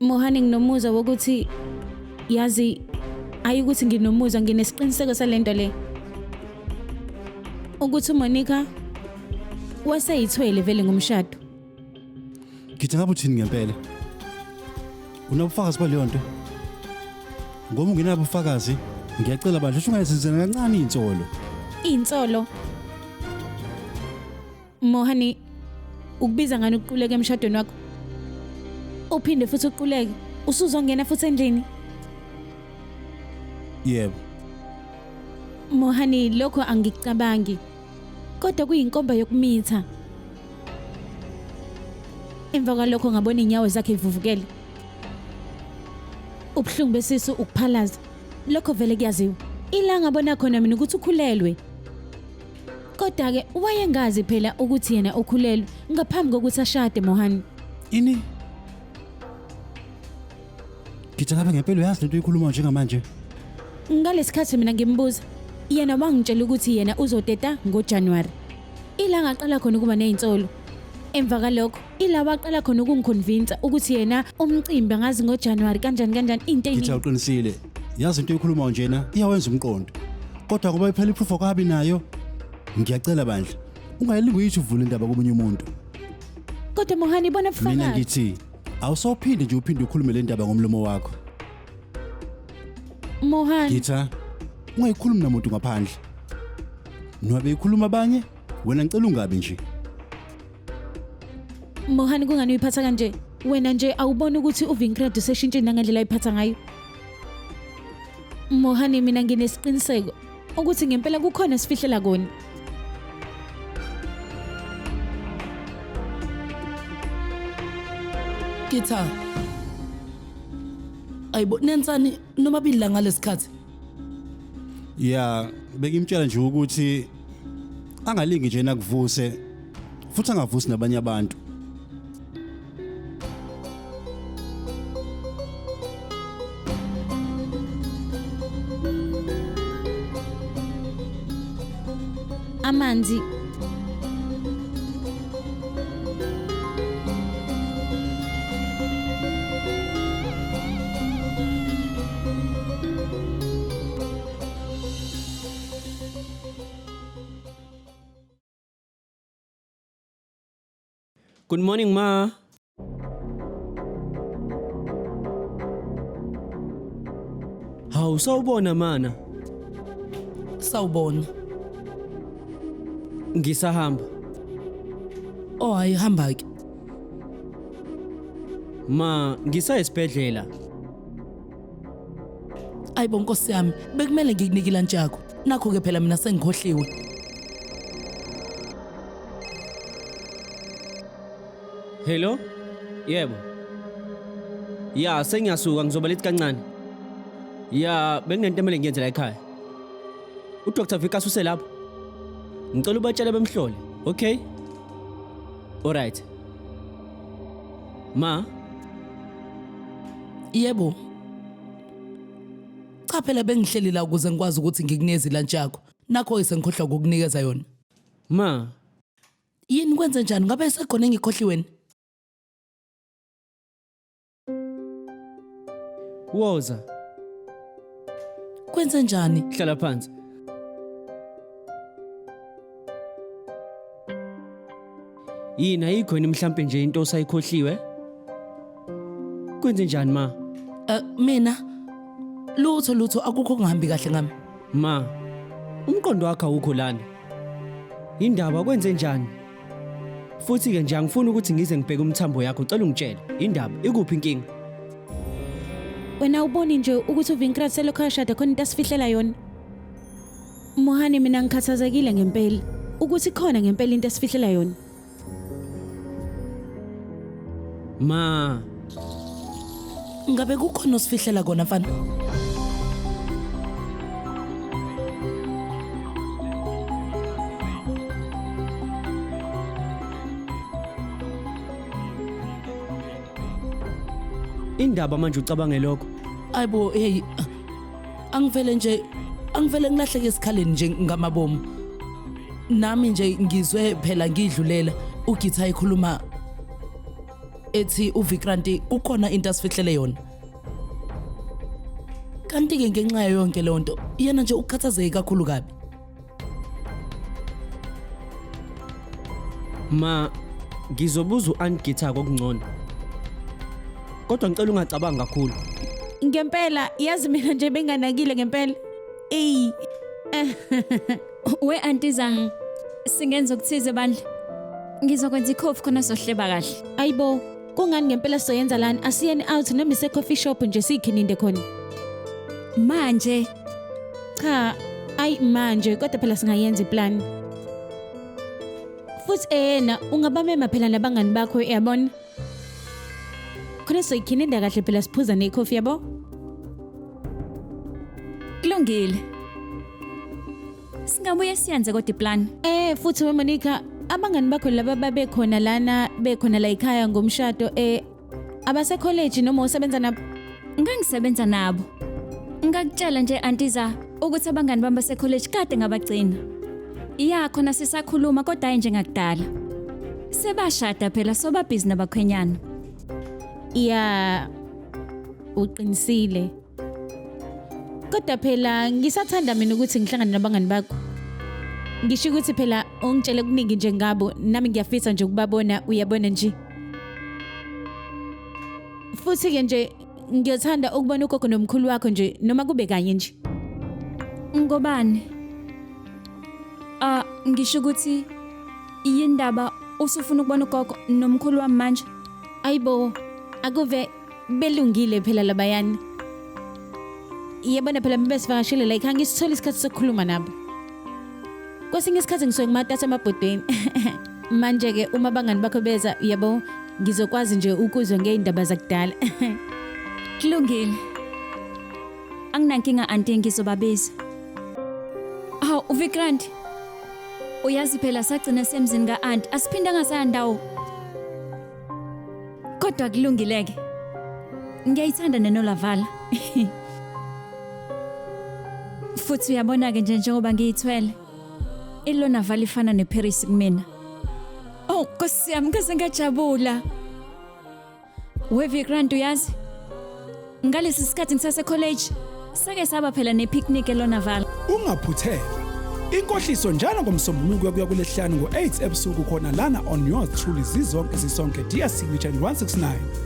Mohani nginomuza wokuthi yazi ayikuthi nginomuza nginesiqiniseko salento le. Ukuthi uMonica waseyithwele vele ngomshado. Ngithi ngabe uthini ngempela? Unobufakazi baleyo nto? Ngoba ungenabo ubufakazi, ngiyacela bandla ukuthi ungayizenzela kancane insolo. Insolo. Mohani ukubiza ngani ukuquleka emshadweni wakho? Uphinde futhi uquleke, usuzongena futhi endlini. Yebo. Mohani lokho angikucabangi. Kodwa kuyinkomba yokumitha. Emva kwalokho ngabona inyawo zakhe ivuvukele. Ubuhlungu besisu ukuphalaza. Lokho vele kuyaziwa. Ila ngabona khona mina ukuthi ukhulelwe. Kodwa ke wayengazi phela ukuthi yena ukhulelwe ngaphambi kokuthi ashade Mohani. Ini? Ngithi ngabe ngempela uyazi lento uyikhuluma njengamanje? Ngalesikhathi mina ngimbuza, yena wangitshela ukuthi yena uzoteta ngoJanuary. Ila ngaqala khona ukuba nezinsolo. Emva kalokho ila waqala khona ukungiconvince ukuthi yena umcimbi ngazi ngoJanuary kanjani into Ngithi eningi. awuqinisile. Yazi into uyikhuluma njena iyawenza umqondo. Kodwa ngoba iphela iproof okabi nayo, ngiyacela bandla. Ungayilingi uyithi uvule indaba komunye umuntu. Kodwa Mohani bona Mina bufakazi. ngithi awusophinde nje uphinde ukhulume le ndaba ngomlomo wakho. Mohani, Ngitha ungayikhulumi namuntu ngaphandle. Nwabe ikhuluma abanye, wena ngicela ungabi nje. Mohani kungani uyiphatha kanje? Wena nje awubona ukuthi uVinkrad useshintshe ngendlela ayiphatha ngayo. Mohani mina nginesiqiniseko ukuthi ngempela kukhona sifihlela kona. Ngitha ayibonensani nomabili la ngalesikhathi. Ya, bekimtshela nje ukuthi angalingi nje nakuvuse futhi angavusi nabanye abantu. Amanzi. Good morning, Ma. Hawu sawubona mana, Sawubona. ngisahamba. Oh hayi hamba ke. Ma, ngisayesibhedlela. Ayibo Nkosi yami, bekumele ngikunike lunch yakho. Nakho ke phela mina sengikhohliwe. Hello? Yebo. Ya, sengiyasuka ngizoba late kancane. Ya, benginento emele ngiyenze la ekhaya. uDr. Vikas uselapho. Ngicela ubatshele bemhlole, okay? Alright. Ma, Yebo. Cha phela bengihleli la ukuze ngikwazi ukuthi ngikunikeze lunch yakho. Nakho ke sengikhohlwa ukukunikeza yona. ma, Yini kwenze njani? Ngabe sekhona engikhohliweni? woza, Kwenze njani? hlala phansi. Yini ayikho yini mhlambe nje into osayikhohliwe? Kwenze njani ma? Mina lutho akukho kungahambi kahle ngami. Ma, umqondo wakho awukho lana. Indaba kwenze njani? Futhi ke nje angifuni ukuthi ngize ngibheke umthambo yakho, cela ungitshele. Indaba ikuphi inkinga? Wena uboni nje ukuthi uVinkrad selokho ashada khona into asifihlela yona. Mohani mina ngikhathazekile ngempela ukuthi khona ngempela into asifihlela yona. Ma, Ngabe kukhona osifihlela kona mfana? indaba manje ucabange lokho? Ayibo hey angivele ngilahleke esikhaleni nje ngamabomu. Nami nje ngizwe phela ngidlulela uGitha ekhuluma ethi uVikranti kukhona into asifihlele yona. Kanti ke ngenxa yayo yonke lonto yena nje ukhathazeke kakhulu kabi. Ma, ngizobuza u-Aunt Gita kokungcono. Kodwa ngicela ungacabanga kakhulu. Ngempela yazi mina nje benganakile ngempela. Ey. We antiza singenza ukuthize bandla. Ngizokwenza ikhofi khona sohleba kahle. Ayibo, kungani ngempela soyenza lana? Asiyeni out noma ise coffee shop nje sikhininde khona. Manje Cha, manje kodwa phela singayenza iplan. Futhi yena ungabamema phela nabangani bakho uyabona? Khona soyikhininde kahle phela siphuza necoffee yabo. kulungile. Singabuye siyenze kodwa iplan. Futhi weMonica, abangani bakho laba babekhona lana, bekhona la ekhaya ngomshado abase college noma usebenza nabo? Ngangisebenza nabo. Ngakutshela nje antiza ukuthi abangani bami base college kade ngabagcina. Iya khona sisakhuluma kodwa hayi njengakudala. Sebashada phela soba busy nabakhwenyana. Ya uqinisile. Kodwa phela ngisathanda mina ukuthi ngihlangane nabangani bakho. Ngisho ukuthi phela ungitshele kuningi nje ngabo, nami ngiyafisa nje ukubabona, uyabona nje. Futhi ke nje ngiyothanda ukubona ugogo nomkhulu wakho nje noma kube kanye nje. Ngobani? Ngisho ukuthi yindaba usufuna ukubona ugogo nomkhulu wami manje. Ayibo, akuve belungile phela labayani. Yabona phela besivakashile la ekhaya ngisithola isikhathi sokukhuluma nabo. Kwesinye isikhathi ngisuke ngimatasa emabhodweni. Manje ke uma abangani bakho beza yabo ngizokwazi nje ukuzwa ngeindaba zakudala. Kulungile. Anginankinga anti ngizobabiza. Uvikranti. Uyazi phela sagcina semzini ka-aunt asiphinda ngasayandawo. Kodwa kulungileke. Ngiyayithanda nenoLavala. Futhi uyabona ke njengoba ngiyithwele. iLonavala ifana neParis kumina. Nkosi yami ngase ngajabula. Wevikranti uyazi? Ngalesi sikhathi ngisase college sake saba phela nepicnic eLonavala. Ungaphuthelwa. Inkohliso njalo ngomsombuluko kuya kulesihlanu ngo8 ebusuku khona lana on yours truly Zizonke Sisonke DSC Channel 169.